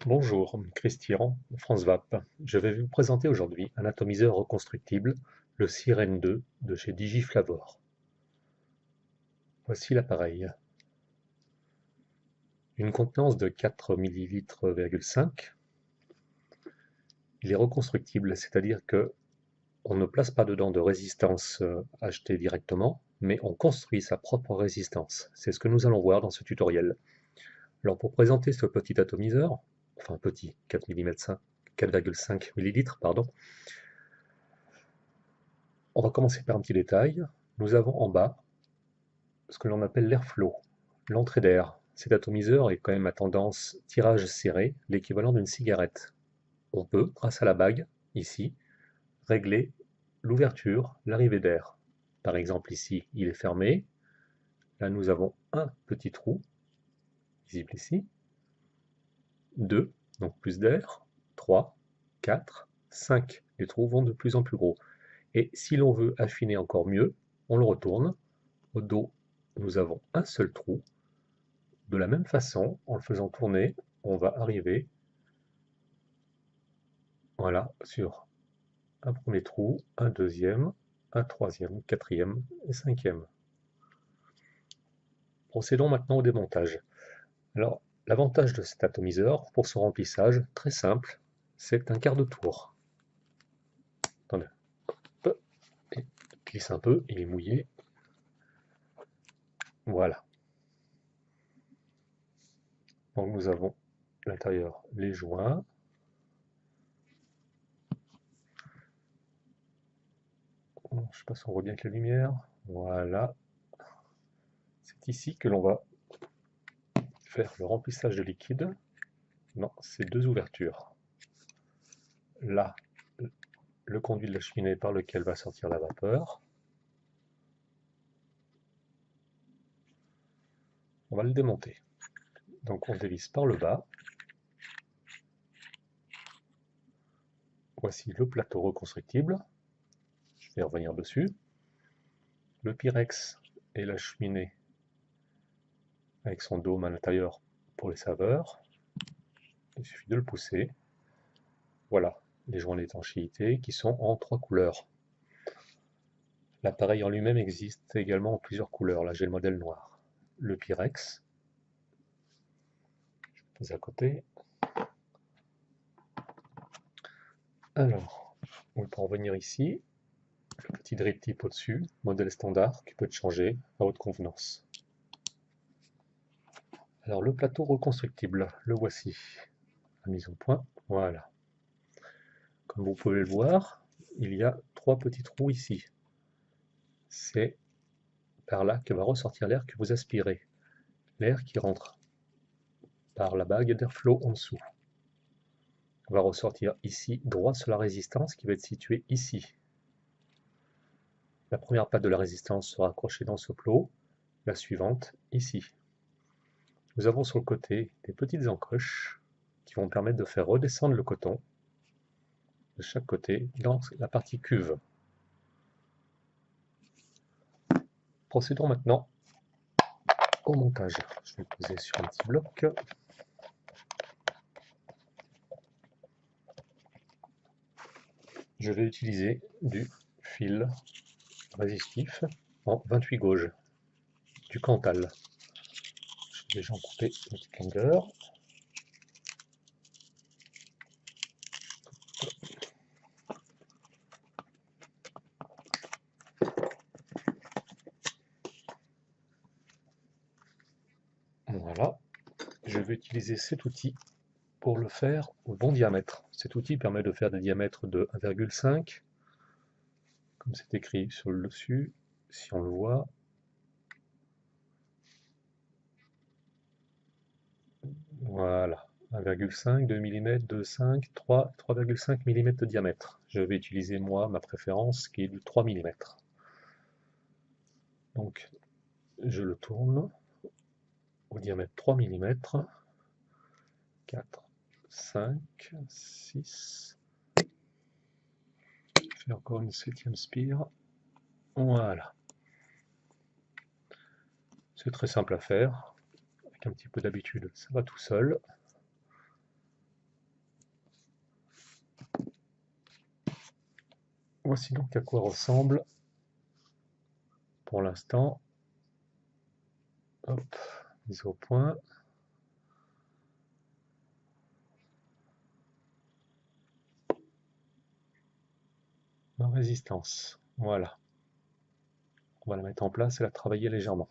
Bonjour, Christian, France Vape. Je vais vous présenter aujourd'hui un atomiseur reconstructible, le Sirène 2 de chez Digiflavor. Voici l'appareil. Une contenance de 4 ml,5. Il est reconstructible, c'est-à-dire que on ne place pas dedans de résistance achetée directement, mais on construit sa propre résistance. C'est ce que nous allons voir dans ce tutoriel. Alors pour présenter ce petit atomiseur, enfin petit, 4 mm, 4,5 ml, pardon, on va commencer par un petit détail. Nous avons en bas ce que l'on appelle l'airflow, l'entrée d'air. Cet atomiseur est quand même à tendance tirage serré, l'équivalent d'une cigarette. On peut, grâce à la bague, ici, régler l'ouverture, l'arrivée d'air. Par exemple ici, il est fermé. Là, nous avons un petit trou, visible ici. 2, donc plus d'air. 3, 4, 5. Les trous vont de plus en plus gros. Et si l'on veut affiner encore mieux, on le retourne. Au dos, nous avons un seul trou. De la même façon, en le faisant tourner, on va arriver, voilà, sur un premier trou, un deuxième, un troisième, quatrième et cinquième. Procédons maintenant au démontage. Alors, l'avantage de cet atomiseur, pour son remplissage, très simple, c'est un quart de tour. Attendez, hop, et glisse un peu, il est mouillé. Voilà. Donc nous avons à l'intérieur les joints. Je ne sais pas si on voit bien avec la lumière. Voilà. C'est ici que l'on va faire le remplissage de liquide dans ces deux ouvertures. Là, le conduit de la cheminée par lequel va sortir la vapeur. On va le démonter. Donc on dévisse par le bas. Voici le plateau reconstructible. Je vais revenir dessus. Le Pyrex et la cheminée avec son dôme à l'intérieur pour les saveurs. Il suffit de le pousser. Voilà, les joints d'étanchéité qui sont en 3 couleurs. L'appareil en lui-même existe également en plusieurs couleurs. Là j'ai le modèle noir. Le Pyrex, je pose à côté. Alors, on peut en venir ici. Le petit drip tip au-dessus, modèle standard qui peut être changé à votre convenance. Alors le plateau reconstructible, le voici. La mise au point, voilà. Comme vous pouvez le voir, il y a 3 petits trous ici. C'est par là que va ressortir l'air que vous aspirez. L'air qui rentre par la bague d'airflow en dessous va ressortir ici, droit sur la résistance qui va être située ici. La première patte de la résistance sera accrochée dans ce plot, la suivante ici. Nous avons sur le côté des petites encoches qui vont permettre de faire redescendre le coton de chaque côté dans la partie cuve. Procédons maintenant au montage. Je vais le poser sur un petit bloc. Je vais utiliser du fil résistif en 28 gauges, du Cantal. J'ai déjà coupé une petite longueur. Voilà, je vais utiliser cet outil pour le faire au bon diamètre. Cet outil permet de faire des diamètres de 1,5, comme c'est écrit sur le dessus, si on le voit. Voilà, 1,5, 2 mm, 2,5, 3, 3,5 mm de diamètre. Je vais utiliser moi ma préférence qui est du 3 mm. Donc je le tourne au diamètre 3 mm, 4, 5, 6, je fais encore une 7e spire, voilà. C'est très simple à faire, avec un petit peu d'habitude, ça va tout seul. Voici donc à quoi ressemble pour l'instant. Hop, mise au point. Ma résistance, voilà. On va la mettre en place et la travailler légèrement.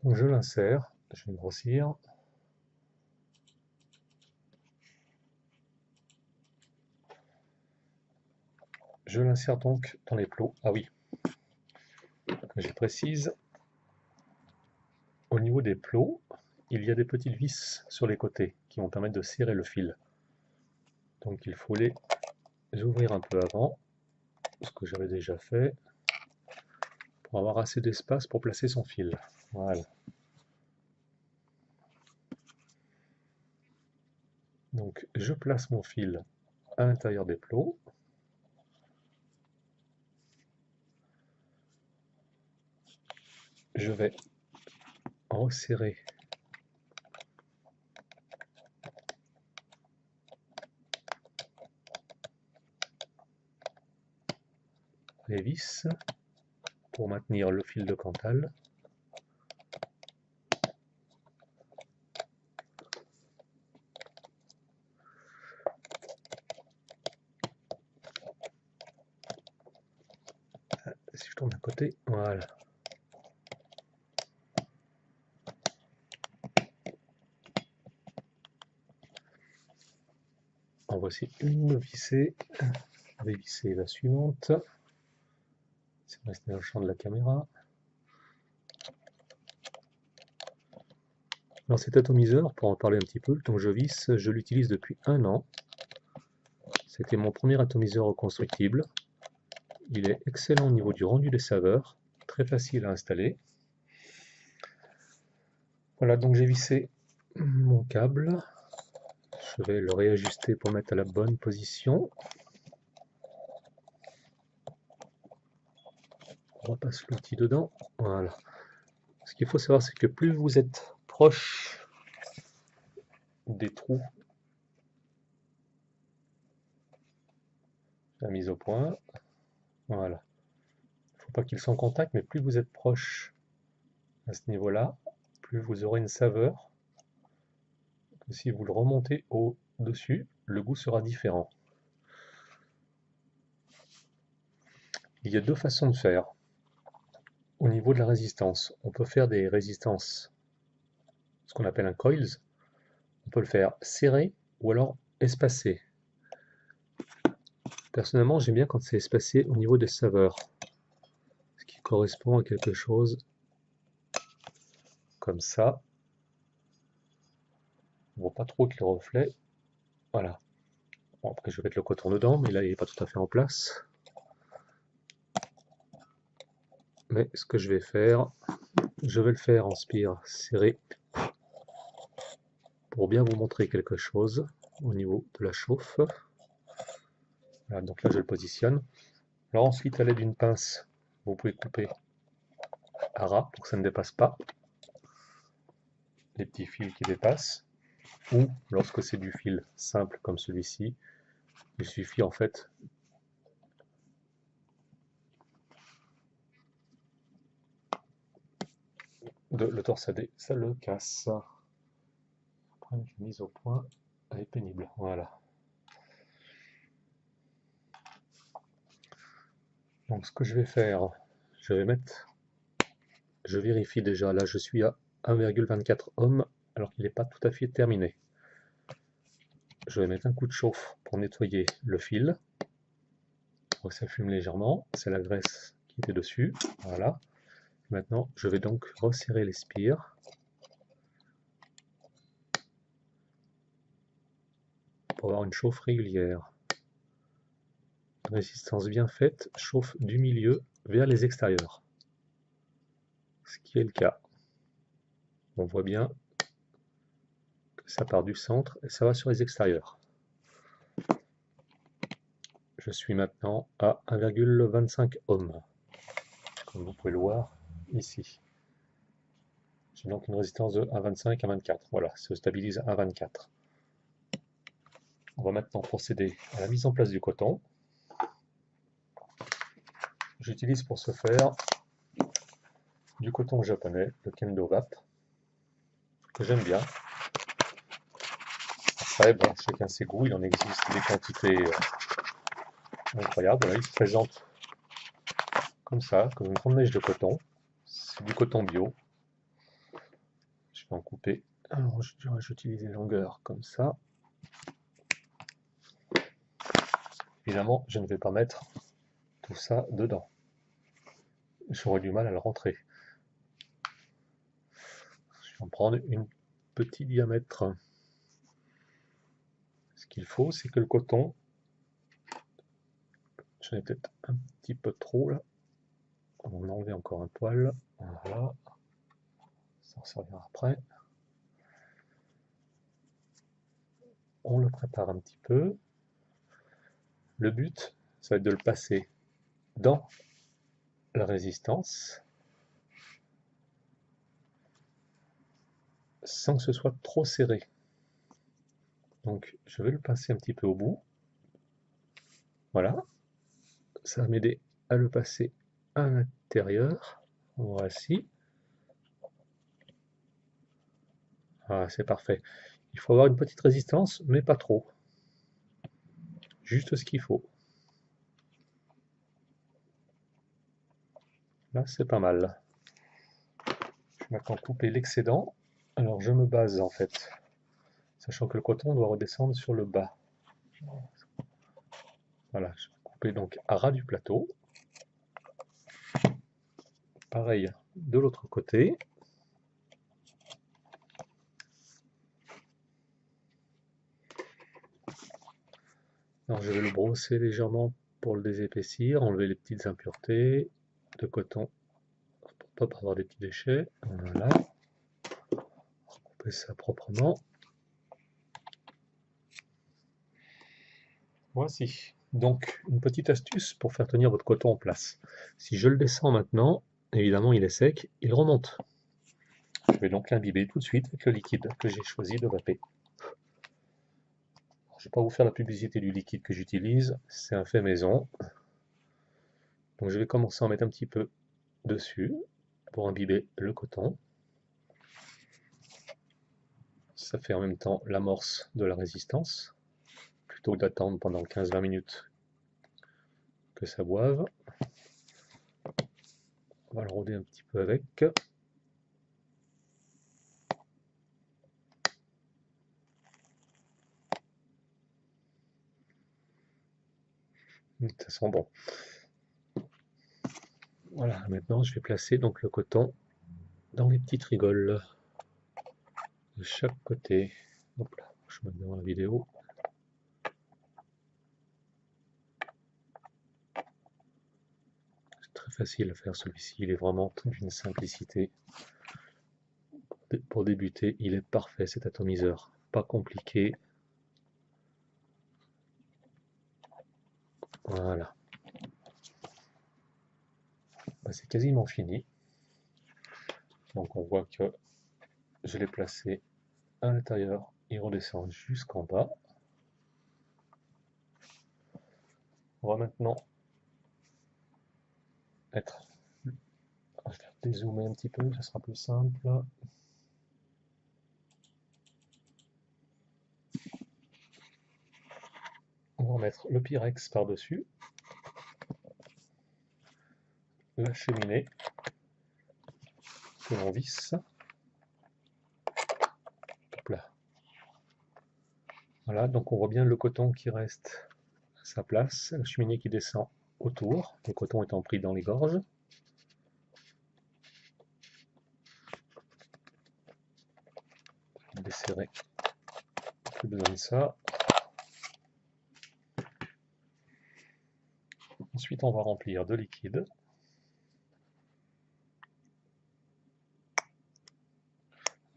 Donc je l'insère, je vais grossir. Je l'insère donc dans les plots. Ah oui, je précise, au niveau des plots, il y a des petites vis sur les côtés qui vont permettre de serrer le fil. Donc il faut les ouvrir un peu avant, ce que j'avais déjà fait, pour avoir assez d'espace pour placer son fil. Voilà. Donc je place mon fil à l'intérieur des plots. Je vais resserrer les vis pour maintenir le fil de Cantal. Si je tourne à côté, voilà. En voici une vissée. Je vais visser la suivante. C'est resté dans le champ de la caméra. Alors cet atomiseur, pour en parler un petit peu, le temps que je visse, je l'utilise depuis 1 an. C'était mon premier atomiseur reconstructible. Il est excellent au niveau du rendu des saveurs, très facile à installer. Voilà, donc j'ai vissé mon câble. Je vais le réajuster pour mettre à la bonne position. On repasse l'outil dedans. Voilà. Ce qu'il faut savoir, c'est que plus vous êtes proche des trous, la mise au point, voilà. Il ne faut pas qu'ils soient en contact, mais plus vous êtes proche à ce niveau-là, plus vous aurez une saveur. Si vous le remontez au-dessus, le goût sera différent. Il y a 2 façons de faire. Au niveau de la résistance, on peut faire des résistances, ce qu'on appelle un coils. On peut le faire serré ou alors espacé. Personnellement, j'aime bien quand c'est espacé au niveau des saveurs, ce qui correspond à quelque chose comme ça. On ne voit pas trop que les reflets. Voilà. Bon, après, je vais mettre le coton dedans, mais là, il n'est pas tout à fait en place. Mais ce que je vais faire, je vais le faire en spire serré pour bien vous montrer quelque chose au niveau de la chauffe. Voilà, donc là, je le positionne. Alors ensuite, à l'aide d'une pince, vous pouvez couper à ras pour que ça ne dépasse pas les petits fils qui dépassent. Ou lorsque c'est du fil simple comme celui-ci, il suffit en fait de le torsader, ça le casse. Après, la mise au point, elle est pénible. Voilà. Donc ce que je vais faire, je vais mettre, je vérifie déjà, là je suis à 1,24 ohms alors qu'il n'est pas tout à fait terminé. Je vais mettre un coup de chauffe pour nettoyer le fil. Donc ça fume légèrement, c'est la graisse qui était dessus. Voilà. Maintenant, je vais donc resserrer les spires pour avoir une chauffe régulière. Une résistance bien faite chauffe du milieu vers les extérieurs, ce qui est le cas. On voit bien que ça part du centre et ça va sur les extérieurs. Je suis maintenant à 1,25 ohms, comme vous pouvez le voir ici. J'ai donc une résistance de 1,25 à 24. Voilà, ça se stabilise à 1,24. On va maintenant procéder à la mise en place du coton. J'utilise pour ce faire du coton japonais, le Kendo Vap, que j'aime bien. Après, bon, chacun ses goûts, il en existe des quantités incroyables. Là, il se présente comme ça, comme une grande neige de coton. C'est du coton bio. Je vais en couper. Alors, j'utilise des longueurs comme ça. Évidemment, je ne vais pas mettre tout ça dedans. J'aurais du mal à le rentrer. Je vais en prendre une petit diamètre. Ce qu'il faut, c'est que le coton, j'en ai peut-être un petit peu trop là. On va en enlever encore un poil. Voilà. Ça en servira après. On le prépare un petit peu. Le but, ça va être de le passer dans la résistance sans que ce soit trop serré. Donc je vais le passer un petit peu au bout. Voilà. Ça va m'aider à le passer à l'intérieur. Voici. Ah, c'est parfait. Il faut avoir une petite résistance, mais pas trop. Juste ce qu'il faut. Là, c'est pas mal. Je vais maintenant couper l'excédent. Alors, je me base en fait, sachant que le coton doit redescendre sur le bas. Voilà, je vais couper donc à ras du plateau. Pareil de l'autre côté. Alors, je vais le brosser légèrement pour le désépaissir, enlever les petites impuretés de coton pour pas avoir des petits déchets. Voilà. Couper ça proprement. Voici. Donc, une petite astuce pour faire tenir votre coton en place. Si je le descends maintenant, évidemment il est sec, il remonte. Je vais donc l'imbiber tout de suite avec le liquide que j'ai choisi de vaper. Je ne vais pas vous faire la publicité du liquide que j'utilise, c'est un fait maison. Donc je vais commencer à en mettre un petit peu dessus pour imbiber le coton. Ça fait en même temps l'amorce de la résistance, plutôt que d'attendre pendant 15-20 minutes que ça boive. On va le rôder un petit peu avec. Ça sent bon. Voilà, maintenant je vais placer donc le coton dans les petites rigoles de chaque côté. Hop là, je me mets dans la vidéo. C'est très facile à faire celui-ci, il est vraiment d'une simplicité. Pour débuter, il est parfait cet atomiseur, pas compliqué. Voilà. Ben, c'est quasiment fini. Donc on voit que je l'ai placé à l'intérieur, il redescend jusqu'en bas. On va maintenant être... Je vais dézoomer un petit peu, ça sera plus simple. On va mettre le Pyrex par-dessus, la cheminée que l'on visse. Hop là. Voilà, donc on voit bien le coton qui reste à sa place, la cheminée qui descend autour, le coton étant pris dans les gorges. Desserrer, plus besoin de ça. Ensuite, on va remplir de liquide.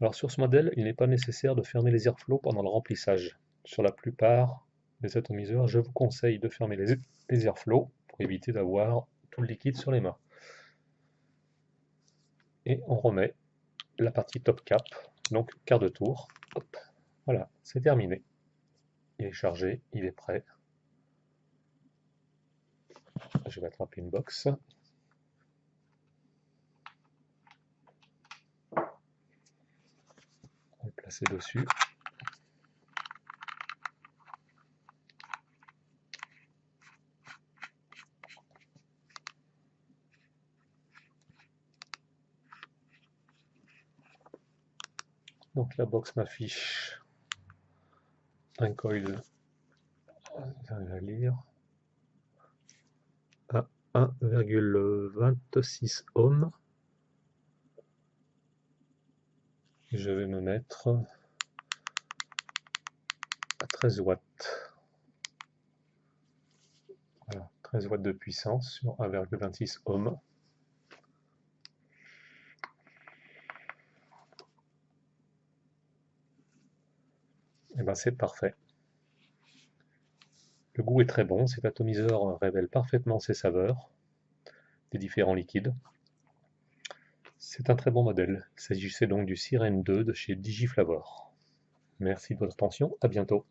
Alors sur ce modèle, il n'est pas nécessaire de fermer les airflows pendant le remplissage. Sur la plupart des atomiseurs, je vous conseille de fermer les airflows pour éviter d'avoir tout le liquide sur les mains. Et on remet la partie top cap, donc quart de tour. Hop, voilà, c'est terminé. Il est chargé, il est prêt. Je vais attraper une box. On va le placer dessus. Donc la box m'affiche un coil, j'arrive à lire, à 1,26 ohms. Je vais me mettre à 13 watts. Voilà, 13 watts de puissance sur 1,26 ohms. Et ben c'est parfait. Le goût est très bon, cet atomiseur révèle parfaitement ses saveurs des différents liquides. C'est un très bon modèle. Il s'agissait donc du Sirène 2 de chez Digiflavor. Merci de votre attention, à bientôt.